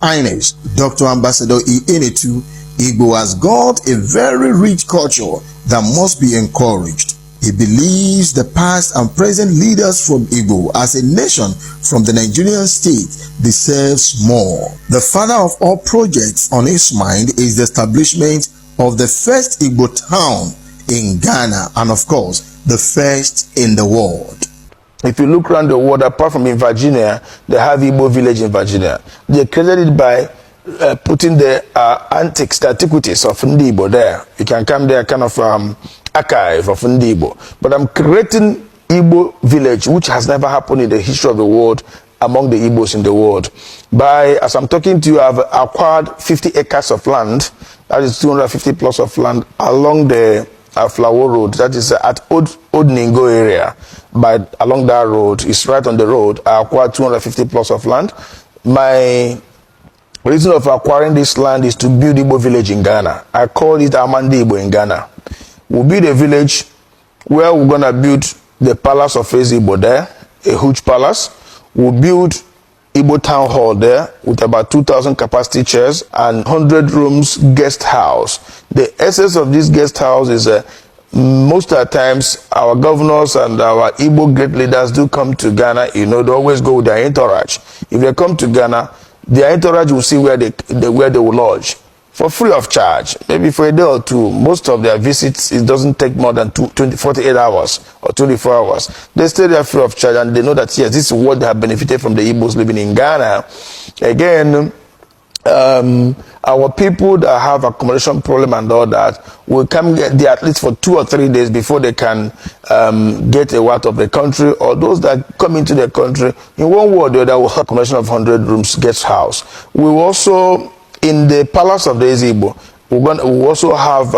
Highness Dr. Ambassador Inetu, Igbo has got a very rich culture that must be encouraged. He believes the past and present leaders from Igbo as a nation from the Nigerian state deserves more. The father of all projects on his mind is the establishment of the first Igbo town in Ghana and of course the first in the world. If you look around the world, apart from in Virginia, they have Igbo village in Virginia. They created it by putting the antiques, the antiquities of Igbo there. You can come there, kind of archive of Igbo. But I'm creating Igbo village, which has never happened in the history of the world among the Igbos in the world. As I'm talking to you, I've acquired 50 acres of land, that is 250 plus of land along the Flower Road, that is at Old Ningo area. Along that road, it's right on the road. I acquired 250 plus of land. My reason of acquiring this land is to build Igbo village in Ghana. I call it Amandi Igbo in Ghana. We'll build a village where we're gonna build the palace of Igbo there, a huge palace. We'll build Igbo town hall there with about 2,000 capacity chairs and 100 rooms guest house. The essence of this guest house is most of the times our governors and our Igbo great leaders do come to Ghana. You know, they always go with their entourage. If they come to Ghana, their entourage will see where they will lodge for free of charge, maybe for a day or two. Most of their visits, it doesn't take more than 48 hours or 24 hours. They stay there free of charge and they know that, yes, this is what they have benefited from the Igbos living in Ghana. Again, our people that have accommodation problem and all that will come get there at least for 2 or 3 days before they can get out of the country, or those that come into the country in one way or the other will have accommodation of 100 rooms guest house. We will also, in the palace of the Igbo, we also have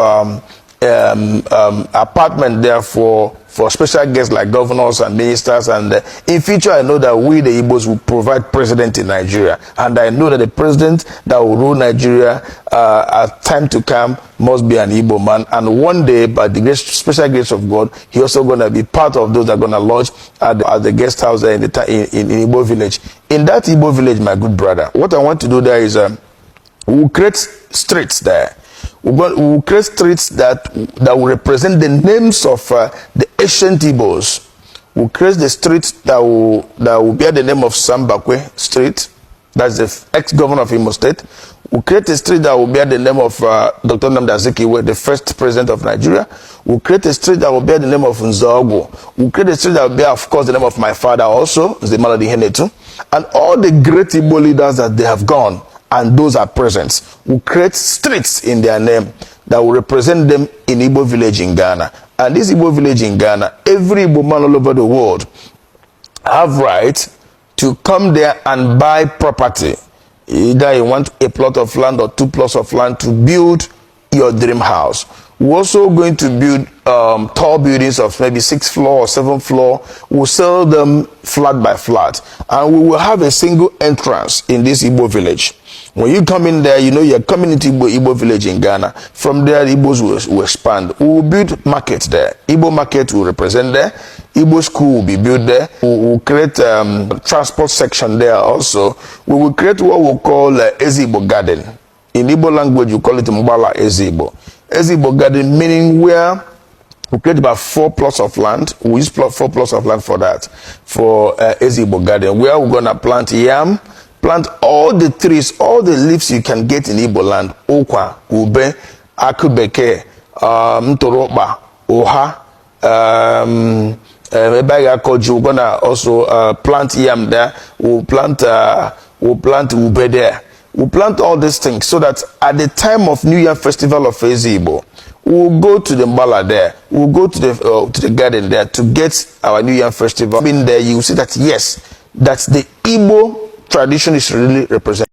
apartment there for special guests like governors and ministers. And in future, I know that we, the Igbos, will provide president in Nigeria. And I know that the president that will rule Nigeria at time to come must be an Igbo man. And one day, by the special grace of God, he also going to be part of those that are going to lodge at the guest house there in Igbo village. In that Igbo village, my good brother, what I want to do there is we'll create streets there. We'll create streets that will represent the names of the ancient Igbos. We'll create the streets that will bear the name of Sambakwe Street. That's the ex-governor of Imo State. We'll create a street that will bear the name of Dr. Nnamdi Azikiwe, the first president of Nigeria. We'll create a street that will bear the name of Nzaogo. We'll create a street that will bear, of course, the name of my father also, Nzemaladi Henetu. And all the great Igbo leaders that they have gone, and those are present, will create streets in their name that will represent them in Igbo village in Ghana. And this Igbo village in Ghana, every Igbo man all over the world have right to come there and buy property. Either you want a plot of land or 2 plots of land to build your dream house. We're also going to build tall buildings of maybe 6th floor or 7th floor. We'll sell them flat by flat. And we will have a single entrance in this Igbo village. When you come in there, you know you're coming into Igbo village in Ghana. From there, Igbos will expand. We will build markets there. Igbo market will represent there. Igbo school will be built there. We will create transport section there also. We will create what we call Ezigbo garden. In Igbo language, you call it Mbala Ezigbo. Ezigbo garden meaning where we create about 4 plots of land. We use 4 plots of land for that, for Ezigbo garden, where we're going to plant yam, plant all the trees, all the leaves you can get in Igbo land. Okwa, ube, akubeke, mtoroba, oha, we're gonna also plant yam there. We'll plant ube there. We'll plant all these things so that at the time of New Year Festival of Igbo, we'll go to the Mbala there. We'll go to the garden there to get our New Year Festival. In there, you see that yes, that's the Igbo tradition is really represented.